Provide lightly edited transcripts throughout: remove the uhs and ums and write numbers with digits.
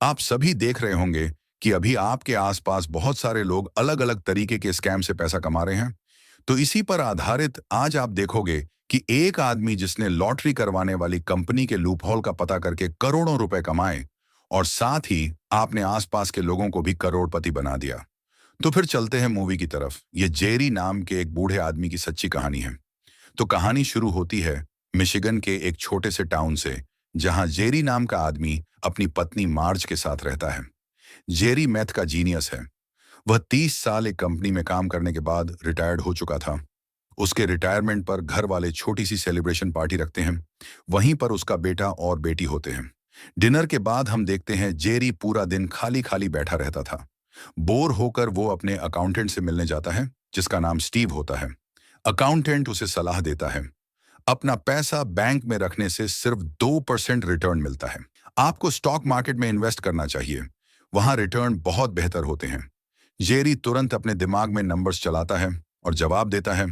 आप सभी देख रहे होंगे कि अभी आपके आसपास बहुत सारे लोग अलग अलग तरीके के स्कैम से पैसा कमा रहे हैं। तो इसी पर आधारित आज आप देखोगे कि एक आदमी जिसने लॉटरी करवाने वाली कंपनी के लूपहोल का पता करके करोड़ों रुपए कमाए और साथ ही आपने आसपास के लोगों को भी करोड़पति बना दिया। तो फिर चलते हैं मूवी की तरफ। ये जेरी नाम के एक बूढ़े आदमी की सच्ची कहानी है। तो कहानी शुरू होती है मिशिगन के एक छोटे से टाउन से, जहां जेरी नाम का आदमी अपनी पत्नी मार्ज के साथ रहता है। जेरी मैथ का जीनियस है। वह 30 साल एक कंपनी में काम करने के बाद रिटायर्ड हो चुका था। उसके रिटायरमेंट पर घर वाले छोटी सी सेलिब्रेशन पार्टी रखते हैं। वहीं पर उसका बेटा और बेटी होते हैं। डिनर के बाद हम देखते हैं जेरी पूरा दिन खाली खाली बैठा रहता था। बोर होकर वो अपने अकाउंटेंट से मिलने जाता है, जिसका नाम स्टीव होता है। अकाउंटेंट उसे सलाह देता है, अपना पैसा बैंक में रखने से सिर्फ 2% रिटर्न मिलता है। आपको स्टॉक मार्केट में इन्वेस्ट करना चाहिए, वहां रिटर्न बहुत बेहतर होते हैं। जेरी तुरंत अपने दिमाग में नंबर्स चलाता है और जवाब देता है,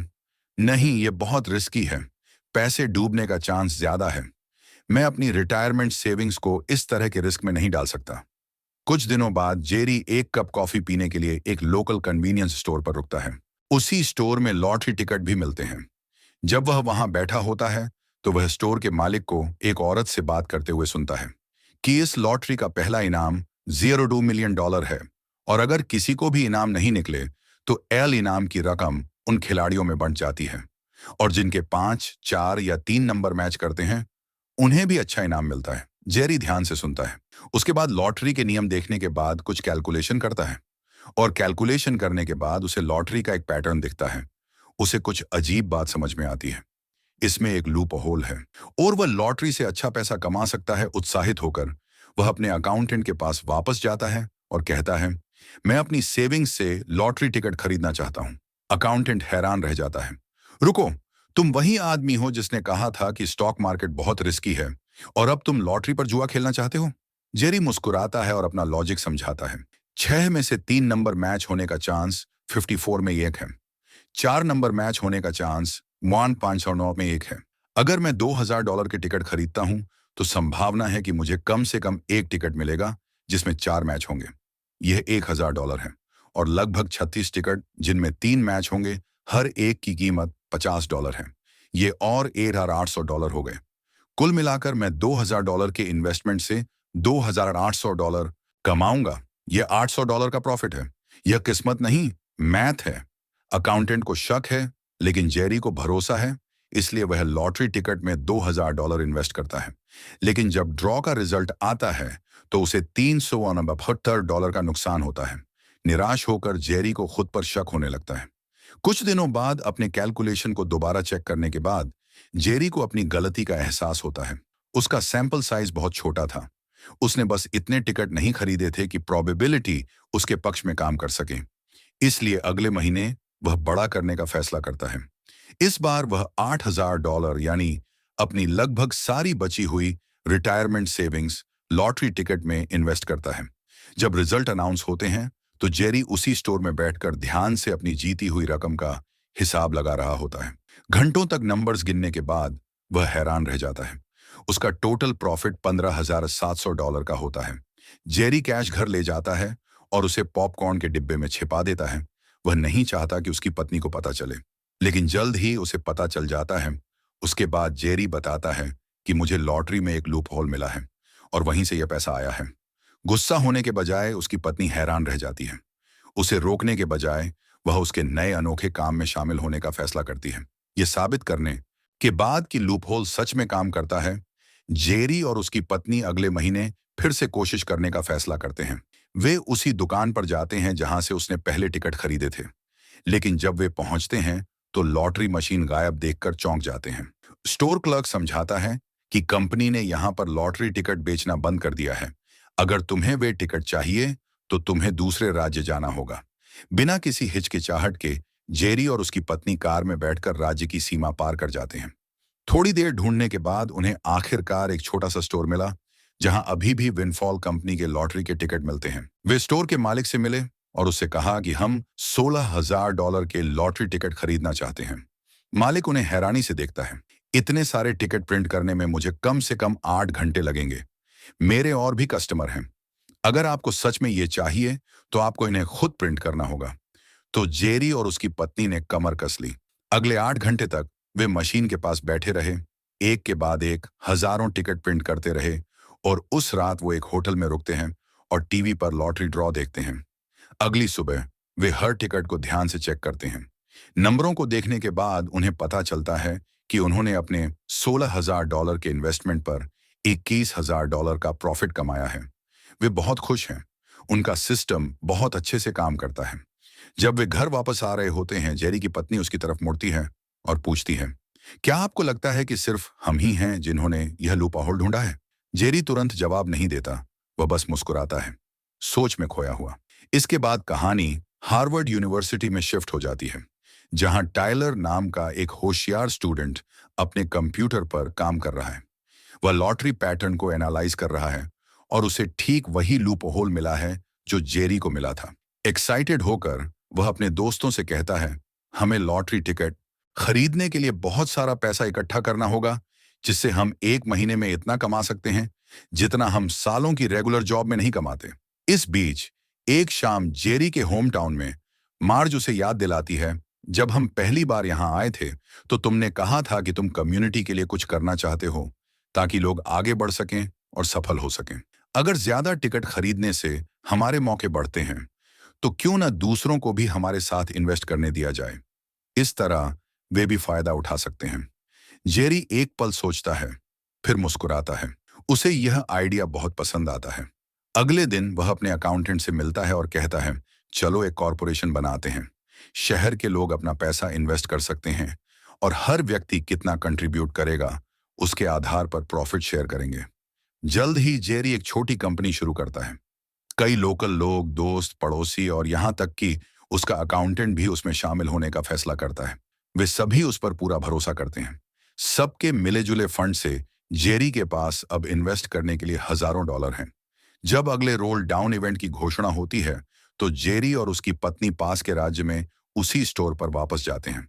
नहीं, ये बहुत रिस्की है। पैसे डूबने का चांस ज्यादा है। मैं अपनी रिटायरमेंट सेविंग्स को इस तरह के रिस्क में नहीं डाल सकता। कुछ दिनों बाद जेरी एक कप कॉफी पीने के लिए एक लोकल कन्वीनियंस स्टोर पर रुकता है। उसी स्टोर में लॉटरी टिकट भी मिलते हैं। जब वह वहां बैठा होता है तो वह स्टोर के मालिक को एक औरत से बात करते हुए सुनता है कि इस लॉटरी का पहला इनाम $0.2 मिलियन है, और अगर किसी को भी इनाम नहीं निकले तो एल इनाम की रकम उन खिलाड़ियों में बंट जाती है, और जिनके 5, 4 या 3 नंबर मैच करते हैं उन्हें भी अच्छा इनाम मिलता है। जेरी ध्यान से सुनता है। उसके बाद लॉटरी के नियम देखने के बाद कुछ कैलकुलेशन करता है, और कैलकुलेशन करने के बाद उसे लॉटरी का एक पैटर्न दिखता है। उसे कुछ अजीब बात समझ में आती है। इसमें एक लूप होल है और वह लॉटरी से अच्छा पैसा कमा सकता है। उत्साहित होकर वह अपने अकाउंटेंट के पास वापस जाता है और कहता है, मैं अपनी सेविंग्स से लॉटरी टिकट खरीदना चाहता हूं। अकाउंटेंट हैरान रह जाता है। रुको, तुम वही आदमी हो जिसने कहा था कि स्टॉक मार्केट बहुत रिस्की है, और अब तुम लॉटरी पर जुआ खेलना चाहते हो? जेरी मुस्कुराता है और अपना लॉजिक समझाता है। 6 में से 3 नंबर मैच होने का चांस 54 में एक है। 4 नंबर मैच होने का चांस 1,509 में एक है। अगर मैं $2,000 के टिकट खरीदता हूं तो संभावना है कि मुझे कम से कम एक टिकट मिलेगा जिसमें 4 मैच होंगे। यह $1,000 है। और लगभग 36 टिकट जिनमें 3 मैच होंगे, हर एक की कीमत $50 है। ये और $8,800 हो गए। कुल मिलाकर मैं $2,000 के इन्वेस्टमेंट से $2,800 कमाऊंगा। यह $800 का प्रॉफिट है। यह किस्मत नहीं, मैथ है। अकाउंटेंट को शक है, लेकिन जेरी को भरोसा है, इसलिए वह लॉटरी टिकट में $2,000 इन्वेस्ट करता है। लेकिन जब ड्रॉ का रिजल्ट आता है तो उसे $372 का नुकसान होता है। निराश होकर जेरी को खुद पर शक होने लगता है। कुछ दिनों बाद अपने कैलकुलेशन को दोबारा चेक करने के बाद जेरी को अपनी गलती का एहसास होता है। उसका सैंपल साइज बहुत छोटा था। उसने बस इतने टिकट नहीं खरीदे थे कि प्रोबेबिलिटी उसके पक्ष में काम कर सके। इसलिए अगले महीने वह बड़ा करने का फैसला करता है। इस बार वह $8,000 यानी अपनी लगभग सारी बची हुई रिटायरमेंट सेविंग्स लॉटरी टिकट में इन्वेस्ट करता है। जब रिजल्ट अनाउंस होते हैं तो जेरी उसी स्टोर में बैठकर ध्यान से अपनी जीती हुई रकम का हिसाब लगा रहा होता है। घंटों तक नंबर्स गिनने के बाद वह हैरान रह जाता है। उसका टोटल प्रॉफिट $15,700 का होता है। जेरी कैश घर ले जाता है और उसे पॉपकॉर्न के डिब्बे में छिपा देता है। वह नहीं चाहता कि उसकी पत्नी को पता चले, लेकिन जल्द ही उसे पता चल जाता है। उसके बाद जेरी बताता है कि मुझे लॉटरी में एक लूप होल मिला है और वहीं से यह पैसा आया है। गुस्सा होने के बजाय उसकी पत्नी हैरान रह जाती है। उसे रोकने के बजाय वह उसके नए अनोखे काम में शामिल होने का फैसला करती है। यह साबित करने के बाद कि लूप होल सच में काम करता है, जेरी और उसकी पत्नी अगले महीने फिर से कोशिश करने का फैसला करते हैं। वे उसी दुकान पर जाते हैं जहां से उसने पहले टिकट खरीदे थे, लेकिन जब वे पहुंचते हैं तो लॉटरी मशीन गायब देखकर चौंक जाते हैं। स्टोर क्लर्क समझाता है कि कंपनी ने यहां पर लॉटरी टिकट बेचना बंद कर दिया है। अगर तुम्हें वे टिकट चाहिए तो तुम्हें दूसरे राज्य जाना होगा। बिना किसी हिचकिचाहट के जेरी और उसकी पत्नी कार में बैठकर राज्य की सीमा पार कर जाते हैं। थोड़ी देर ढूंढने के बाद उन्हें आखिरकार एक छोटा सा स्टोर मिला जहां अभी भी विनफॉल कंपनी के लॉटरी के टिकट मिलते हैं। वे स्टोर के मालिक से मिले और उससे कहा कि हम $16,000 के लॉटरी टिकट खरीदना चाहते हैं। मालिक उन्हें हैरानी से देखता है। इतने सारे टिकट प्रिंट करने में मुझे कम से कम 8 घंटे लगेंगे। मेरे और भी कस्टमर हैं। अगर आपको सच में ये चाहिए तो आपको इन्हें खुद प्रिंट करना होगा। तो जेरी और उसकी पत्नी ने कमर कस ली। अगले 8 घंटे तक वे मशीन के पास बैठे रहे, एक के बाद एक हजारों टिकट प्रिंट करते रहे। और उस रात वो एक होटल में रुकते हैं और टीवी पर लॉटरी ड्रॉ देखते हैं। अगली सुबह वे हर टिकट को ध्यान से चेक करते हैं। नंबरों को देखने के बाद उन्हें पता चलता है कि उन्होंने अपने $16,000 के इन्वेस्टमेंट पर $21,000 का प्रॉफिट कमाया है। वे बहुत खुश हैं। उनका सिस्टम बहुत अच्छे से काम करता है। जब वे घर वापस आ रहे होते हैं, जेरी की पत्नी उसकी तरफ मुड़ती है और पूछती है, क्या आपको लगता है कि सिर्फ हम ही हैं जिन्होंने यह लूपा होल ढूंढा है? जेरी तुरंत जवाब नहीं देता, वह बस मुस्कुराता है, सोच में खोया हुआ। इसके बाद कहानी हार्वर्ड यूनिवर्सिटी में शिफ्ट हो जाती है, जहां टायलर नाम का एक होशियार स्टूडेंट अपने कंप्यूटर पर काम कर रहा है। वह लॉटरी पैटर्न को एनालाइज कर रहा है और उसे ठीक वही लूप होल मिला है जो जेरी को मिला था। एक्साइटेड होकर वह अपने दोस्तों से कहता है, हमें लॉटरी टिकट खरीदने के लिए बहुत सारा पैसा इकट्ठा करना होगा, जिससे हम एक महीने में इतना कमा सकते हैं जितना हम सालों की रेगुलर जॉब में नहीं कमाते। इस बीच एक शाम जेरी के होम टाउन में मार्ज उसे याद दिलाती है, जब हम पहली बार यहाँ आए थे तो तुमने कहा था कि तुम कम्युनिटी के लिए कुछ करना चाहते हो ताकि लोग आगे बढ़ सकें और सफल हो सकें। अगर ज्यादा टिकट खरीदने से हमारे मौके बढ़ते हैं तो क्यों ना दूसरों को भी हमारे साथ इन्वेस्ट करने दिया जाए। इस तरह वे भी फायदा उठा सकते हैं। जेरी एक पल सोचता है, फिर मुस्कुराता है। उसे यह आइडिया बहुत पसंद आता है। अगले दिन वह अपने अकाउंटेंट से मिलता है और कहता है, चलो एक कॉरपोरेशन बनाते हैं। शहर के लोग अपना पैसा इन्वेस्ट कर सकते हैं और हर व्यक्ति कितना कंट्रीब्यूट करेगा उसके आधार पर प्रॉफिट शेयर करेंगे। जल्द ही जेरी एक छोटी कंपनी शुरू करता है। कई लोकल लोग, दोस्त, पड़ोसी और यहाँ तक कि उसका अकाउंटेंट भी उसमें शामिल होने का फैसला करता है। वे सभी उस पर पूरा भरोसा करते हैं। सबके मिले जुले फंड से जेरी के पास अब इन्वेस्ट करने के लिए हजारों डॉलर हैं। जब अगले रोल डाउन इवेंट की घोषणा होती है तो जेरी और उसकी पत्नी पास के राज्य में उसी स्टोर पर वापस जाते हैं।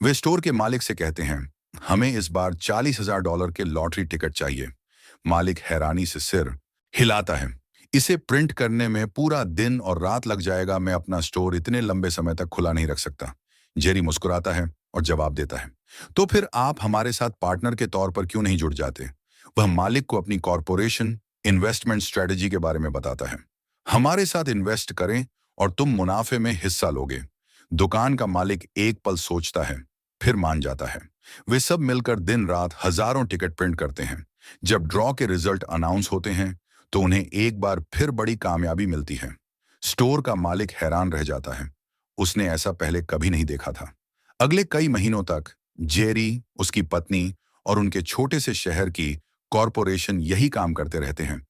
वे स्टोर के मालिक से कहते हैं, हमें इस बार $40,000 के लॉटरी टिकट चाहिए। मालिक हैरानी से सिर हिलाता है। इसे प्रिंट करने में पूरा दिन और रात लग जाएगा। मैं अपना स्टोर इतने लंबे समय तक खुला नहीं रख सकता। जेरी मुस्कुराता है और जवाब देता है, तो फिर आप हमारे साथ पार्टनर के तौर पर क्यों नहीं जुड़ जाते? वह मालिक को अपनी कॉरपोरेशन इन्वेस्टमेंट स्ट्रेटजी के बारे में बताता है। हमारे साथ इन्वेस्ट करें और तुम मुनाफे में हिस्सा लोगे। दुकान का मालिक एक पल सोचता है, फिर मान जाता है। वे सब मिलकर दिन रात हजारों टिकट प्रिंट करते हैं। जब ड्रॉ के रिजल्ट अनाउंस होते हैं तो उन्हें एक बार फिर बड़ी कामयाबी मिलती है। स्टोर का मालिक हैरान रह जाता है। उसने ऐसा पहले कभी नहीं देखा था। अगले कई महीनों तक जेरी, उसकी पत्नी और उनके छोटे से शहर की कॉरपोरेशन यही काम करते रहते हैं।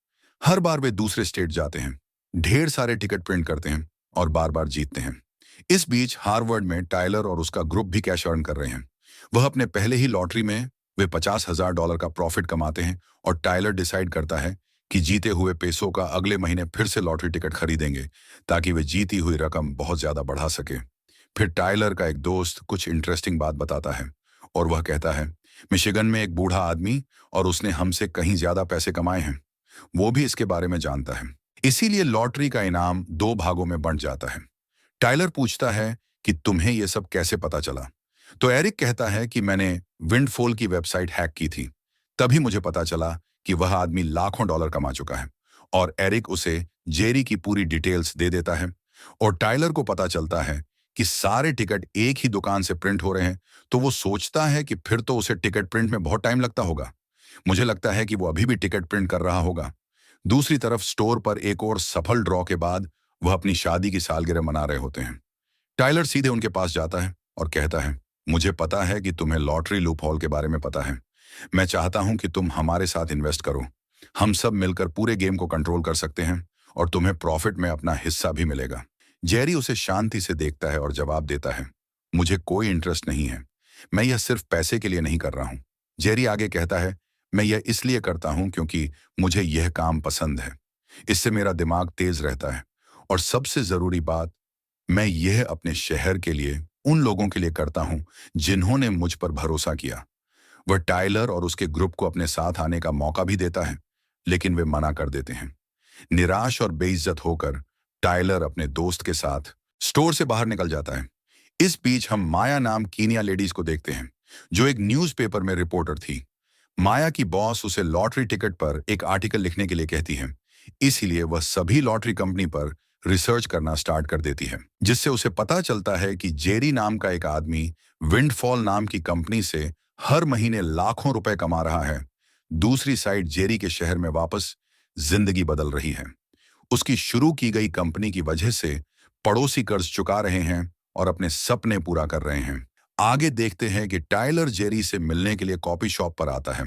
हर बार वे दूसरे स्टेट जाते हैं, ढेर सारे टिकट प्रिंट करते हैं और बार बार जीतते हैं। इस बीच हार्वर्ड में टायलर और उसका ग्रुप भी कैश अर्न कर रहे हैं। वह अपने पहले ही लॉटरी में वे $50,000 का प्रॉफिट कमाते हैं और टायलर डिसाइड करता है कि जीते हुए पैसों का अगले महीने फिर से लॉटरी टिकट खरीदेंगे ताकि वे जीती हुई रकम बहुत ज्यादा बढ़ा सके। फिर टायलर का एक दोस्त कुछ इंटरेस्टिंग बात बताता है और वह कहता है, मिशिगन में एक बूढ़ा आदमी और उसने हमसे कहीं ज्यादा पैसे कमाए हैं। वो भी इसके बारे में जानता है। इसीलिए लॉटरी का इनाम 2 भागों में बंट जाता है। टायलर पूछता है कि तुम्हें यह सब कैसे पता चला? तो एरिक कहता है कि मैंने विंडफॉल की वेबसाइट हैक की थी। तभी मुझे पता चला कि वह आदमी लाखों डॉलर कमा चुका है। और एरिक उसे जेरी की पूरी डिटेल्स दे देता है। और टायलर को पता चलता है कि सारे टिकट एक ही दुकान से प्रिंट हो रहे हैं, तो वो सोचता है कि फिर तो उसे टिकट प्रिंट में बहुत टाइम लगता होगा। मुझे लगता है कि वो अभी भी टिकट प्रिंट कर रहा होगा। दूसरी तरफ स्टोर पर एक और सफल ड्रॉ के बाद वह अपनी शादी की सालगिरह मना रहे होते हैं। टायलर सीधे उनके पास जाता है और कहता है, मुझे पता है कि तुम्हें लॉटरी लूप हॉल के बारे में पता है। मैं चाहता हूं कि तुम हमारे साथ इन्वेस्ट करो। हम सब मिलकर पूरे गेम को कंट्रोल कर सकते हैं और तुम्हें प्रॉफिट में अपना हिस्सा भी मिलेगा। जेरी उसे शांति से देखता है और जवाब देता है, मुझे कोई इंटरेस्ट नहीं है। मैं यह सिर्फ पैसे के लिए नहीं कर रहा हूं। जेरी आगे कहता है, मैं यह इसलिए करता हूं क्योंकि मुझे यह काम पसंद है। इससे मेरा दिमाग तेज रहता है और सबसे जरूरी बात, मैं यह अपने शहर के लिए, उन लोगों के लिए करता हूं जिन्होंने मुझ पर भरोसा किया। वह टायलर और उसके ग्रुप को अपने साथ आने का मौका भी देता है, लेकिन वे मना कर देते हैं। निराश और बेइज्जत होकर टायलर अपने दोस्त के साथ स्टोर से बाहर निकल जाता है। इस बीच हम माया नाम कीनिया लेडीज को देखते हैं, जो एक न्यूज़पेपर में रिपोर्टर थी। माया की बॉस उसे लॉटरी टिकट पर एक आर्टिकल लिखने के लिए कहती है। इसीलिए वह सभी लॉटरी कंपनी पर रिसर्च करना स्टार्ट कर देती है, जिससे उसे पता चलता है कि जेरी नाम का एक आदमी विंडफॉल नाम की कंपनी से हर महीने लाखों रुपए कमा रहा है। दूसरी साइड जेरी के शहर में वापस जिंदगी बदल रही है। उसकी शुरू की गई कंपनी की वजह से पड़ोसी कर्ज चुका रहे हैं और अपने सपने पूरा कर रहे हैं। आगे देखते हैं कि टायलर जेरी से मिलने के लिए कॉफी शॉप पर आता है।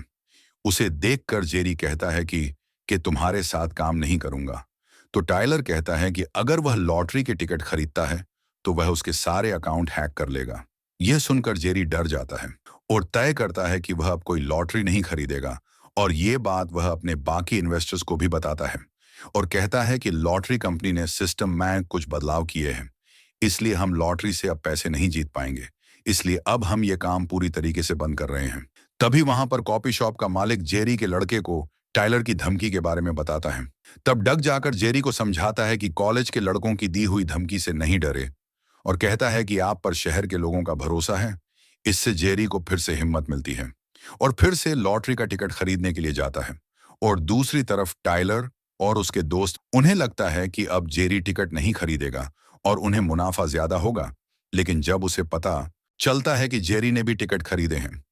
उसे देखकर जेरी कहता है कि तुम्हारे साथ काम नहीं करूंगा। तो टायलर कहता है कि अगर वह लॉटरी के टिकट खरीदता है तो वह उसके सारे अकाउंट हैक कर लेगा। यह सुनकर जेरी डर जाता है और तय करता है कि वह अब कोई लॉटरी नहीं खरीदेगा, और ये बात वह अपने बाकी इन्वेस्टर्स को भी बताता है और कहता है कि लॉटरी कंपनी ने सिस्टम में कुछ बदलाव किए हैं, इसलिए हम लॉटरी से अब पैसे नहीं जीत पाएंगे, इसलिए अब हम ये काम पूरी तरीके से बंद कर रहे हैं। तभी वहां पर कॉफी शॉप का मालिक जेरी के लड़के को टायलर की धमकी के बारे में बताता है। तब डग जाकर जेरी को समझाता है कि कॉलेज के लड़कों की दी हुई धमकी से नहीं डरे, और कहता है कि आप पर शहर के लोगों का भरोसा है। इससे जेरी को फिर से हिम्मत मिलती है और फिर से लॉटरी का टिकट खरीदने के लिए जाता है। और दूसरी तरफ टायलर और उसके दोस्त, उन्हें लगता है कि अब जेरी टिकट नहीं खरीदेगा और उन्हें मुनाफा ज्यादा होगा। लेकिन जब उसे पता चलता है कि जेरी ने भी टिकट खरीदे हैं,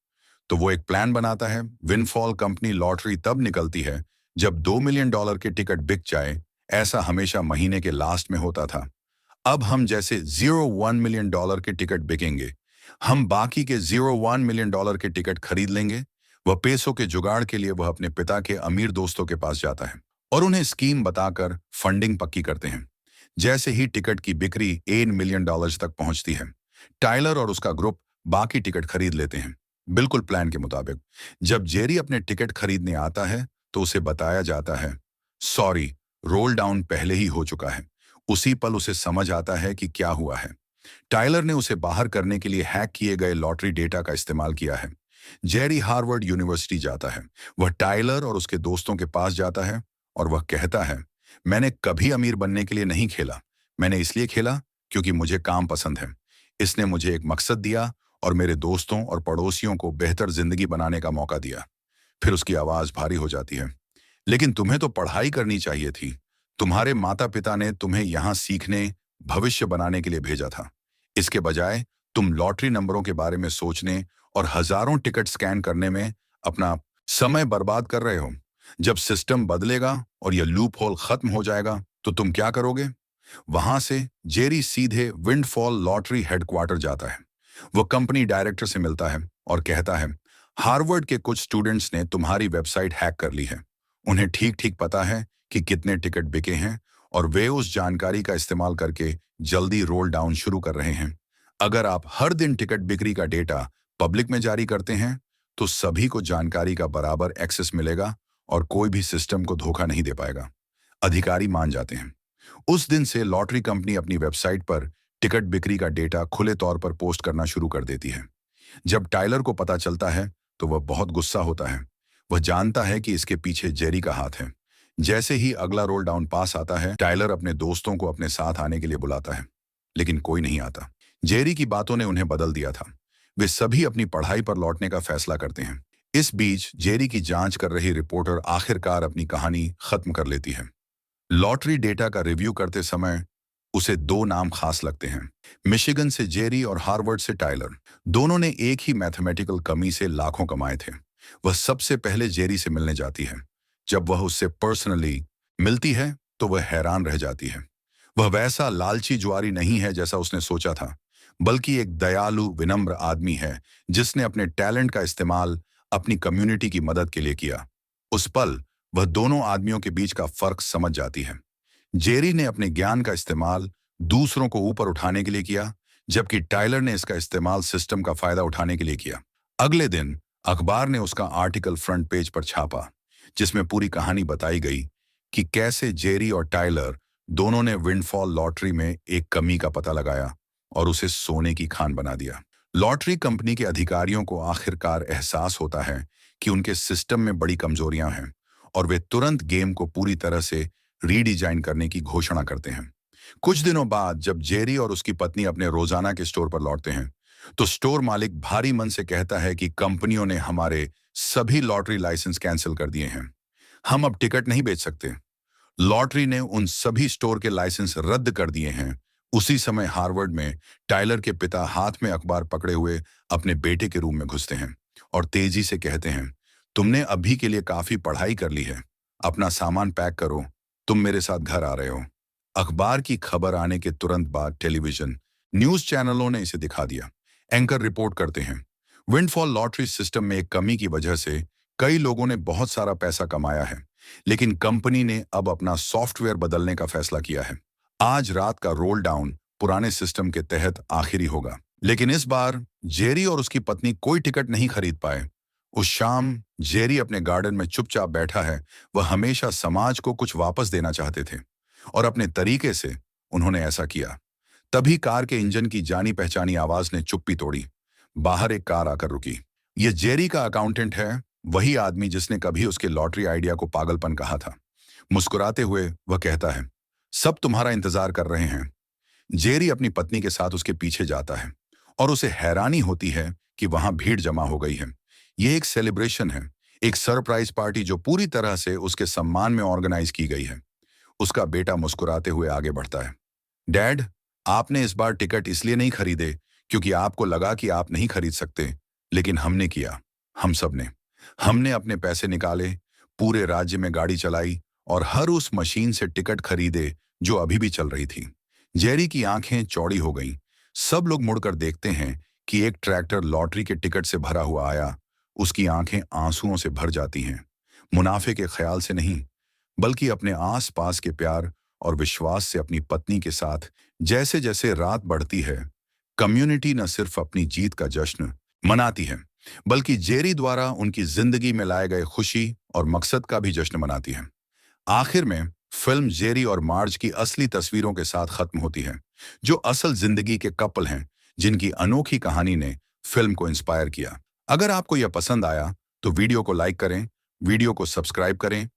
तो वो एक प्लान बनाता है। विनफॉल कंपनी लॉटरी तब निकलती है जब $2 मिलियन के टिकट बिक जाए। ऐसा हमेशा महीने के लास्ट में होता था। अब हम जैसे $1 मिलियन के टिकट बिकेंगे, हम बाकी के $1 मिलियन के टिकट खरीद लेंगे। वह पैसों के जुगाड़ के लिए वह अपने पिता के अमीर दोस्तों के पास जाता है और उन्हें स्कीम बताकर फंडिंग पक्की करते हैं। जैसे ही टिकट की बिक्री $1 मिलियन तक पहुंचती है, टायलर और उसका ग्रुप बाकी टिकट खरीद लेते हैं, बिल्कुल प्लान के मुताबिक। जब जेरी अपने टिकट खरीदने आता है तो उसे बताया जाता है, सॉरी, रोल डाउन पहले ही हो चुका है। उसी पल उसे समझ आता है कि क्या हुआ है। टायलर ने उसे बाहर करने के लिए हैक किए गए लॉटरी डेटा का इस्तेमाल किया है। जेरी हार्वर्ड यूनिवर्सिटी जाता है। वह टायलर और उसके दोस्तों के पास जाता है और वह कहता है, मैंने कभी अमीर बनने के लिए नहीं खेला, मैंने इसलिए खेला क्योंकि मुझे काम पसंद है। इसने मुझे एक मकसद दिया और मेरे दोस्तों और पड़ोसियों को बेहतर जिंदगी बनाने का मौका दिया। फिर उसकी आवाज भारी हो जाती है, लेकिन तुम्हें तो पढ़ाई करनी चाहिए थी। तुम्हारे माता पिता ने तुम्हें यहाँ सीखने, भविष्य बनाने के लिए भेजा था। इसके बजाय तुम लॉटरी नंबरों के बारे में सोचने और हजारों टिकट स्कैन करने में अपना समय बर्बाद कर रहे हो। जब सिस्टम बदलेगा और यह लूप होल खत्म हो जाएगा तो तुम क्या करोगे? वहां से जेरी सीधे विंडफॉल लॉटरी हेडक्वार्टर जाता है। वो कंपनी डायरेक्टर से मिलता है और कहता है, हार्वर्ड के कुछ स्टूडेंट्स ने तुम्हारी वेबसाइट हैक कर ली है। उन्हें ठीक ठीक पता है कि कितने टिकट बिके हैं और वे उस जानकारी का इस्तेमाल करके जल्दी रोल डाउन शुरू कर रहे हैं। अगर आप हर दिन टिकट बिक्री का डेटा पब्लिक में जारी करते हैं तो सभी को जानकारी का बराबर एक्सेस मिलेगा और कोई भी सिस्टम को धोखा नहीं दे पाएगा। अधिकारी मान जाते हैं। उस दिन से लॉटरी कंपनी अपनी वेबसाइट पर टिकट बिक्री का डेटा खुले तौर पर पोस्ट करना शुरू कर देती है। जब टायलर को पता चलता है तो वह बहुत गुस्सा होता है। वह जानता है कि इसके पीछे जेरी का हाथ है। जैसे ही अगला रोल डाउन पास आता है, टायलर अपने दोस्तों को अपने साथ आने के लिए बुलाता है, लेकिन कोई नहीं आता। जेरी की बातों ने उन्हें बदल दिया था। वे सभी अपनी पढ़ाई पर लौटने का फैसला करते हैं। इस बीच जेरी की जांच कर रही रिपोर्टर आखिरकार अपनी कहानी खत्म कर लेती है। लॉटरी डेटा का रिव्यू करते समय उसे दो नाम खास लगते हैं। मिशिगन से जेरी और हार्वर्ड से टायलर। दोनों ने एक ही मैथमेटिकल कमी से लाखों कमाए थे। वह सबसे पहले जेरी से मिलने जाती है। जब वह उससे पर्सनली मिलती है तो वह हैरान रह जाती है। वह वैसा लालची जुआरी नहीं है जैसा उसने सोचा था, बल्कि एक दयालु, विनम्र आदमी है जिसने अपने टैलेंट का इस्तेमाल अपनी कम्युनिटी की मदद के लिए किया। उस पल वह दोनों आदमियों के बीच का फर्क समझ जाती है। जेरी ने अपने ज्ञान का इस्तेमाल दूसरों को ऊपर उठाने के लिए किया, जबकि टायलर ने इसका इस्तेमाल सिस्टम का फायदा उठाने के लिए किया। अगले दिन अखबार ने उसका आर्टिकल फ्रंट पेज पर छापा, जिसमें पूरी कहानी बताई गई कि कैसे जेरी और टायलर दोनों ने विंडफॉल लॉटरी में एक कमी का पता लगाया और उसे सोने की खान बना दिया। लॉटरी कंपनी के अधिकारियों को आखिरकार एहसास होता है कि उनके सिस्टम में बड़ी कमजोरियां हैं और वे तुरंत गेम को पूरी तरह से रीडिजाइन करने की घोषणा करते हैं। कुछ दिनों बाद जब जेरी और उसकी पत्नी अपने रोजाना के स्टोर पर लौटते हैं, तो स्टोर मालिक भारी मन से कहता है कि कंपनियों ने हमारे सभी लॉटरी लाइसेंस कैंसिल कर दिए हैं। हम अब टिकट नहीं बेच सकते। लॉटरी ने उन सभी स्टोर के लाइसेंस रद्द कर दिए हैं। उसी समय हार्वर्ड में टाइलर के पिता हाथ में अखबार पकड़े हुए अपने बेटे के रूम में घुसते हैं और तेजी से कहते हैं, तुमने अभी के लिए काफी पढ़ाई कर ली है, अपना सामान पैक करो, तुम मेरे साथ घर आ रहे हो। अखबार की खबर आने के तुरंत बाद टेलीविजन न्यूज चैनलों ने इसे दिखा दिया। एंकर रिपोर्ट करते हैं, विंडफॉल लॉटरी सिस्टम में एक कमी की वजह से कई लोगों ने बहुत सारा पैसा कमाया है, लेकिन कंपनी ने अब अपना सॉफ्टवेयर बदलने का फैसला किया है। आज रात का रोल डाउन पुराने सिस्टम के तहत आखिरी होगा। लेकिन इस बार जेरी और उसकी पत्नी कोई टिकट नहीं खरीद पाए। उस शाम जेरी अपने गार्डन में चुपचाप बैठा है। वह हमेशा समाज को कुछ वापस देना चाहते थे और अपने तरीके से उन्होंने ऐसा किया। तभी कार के इंजन की जानी पहचानी आवाज ने चुप्पी तोड़ी। बाहर एक कार आकर रुकी। यह जेरी का अकाउंटेंट है, वही आदमी जिसने कभी उसके लॉटरी आइडिया को पागलपन कहा था। मुस्कुराते हुए वह कहता है, सब तुम्हारा इंतजार कर रहे हैं। जेरी अपनी पत्नी के साथ उसके पीछे जाता है और उसे हैरानी होती है कि वहां भीड़ जमा हो गई है। यह एक सेलिब्रेशन है, एक सरप्राइज पार्टी जो पूरी तरह से उसके सम्मान में ऑर्गेनाइज की गई है। उसका बेटा मुस्कुराते हुए आगे बढ़ता है। डैड, आपने इस बार टिकट इसलिए नहीं खरीदे क्योंकि आपको लगा कि आप नहीं खरीद सकते, लेकिन हमने किया। हम सब ने। हमने अपने पैसे निकाले, पूरे राज्य में गाड़ी चलाई और हर उस मशीन से टिकट खरीदे जो अभी भी चल रही थी। जेरी की आंखें चौड़ी हो गईं। सब लोग मुड़कर देखते हैं कि एक ट्रैक्टर लॉटरी के टिकट से भरा हुआ आया। उसकी आंखें आंसुओं से भर जाती हैं। मुनाफे के ख्याल से नहीं, बल्कि अपने आस-पास के प्यार और विश्वास से अपनी पत्नी के साथ। जैसे जैसे रात बढ़ती है, कम्युनिटी न सिर्फ अपनी जीत का जश्न मनाती है, बल्कि जेरी द्वारा उनकी जिंदगी में लाए गए खुशी और मकसद का भी जश्न मनाती है। आखिर में फिल्म जेरी और मार्ज की असली तस्वीरों के साथ खत्म होती है, जो असल जिंदगी के कपल हैं, जिनकी अनोखी कहानी ने फिल्म को इंस्पायर किया। अगर आपको यह पसंद आया तो वीडियो को लाइक करें, वीडियो को सब्सक्राइब करें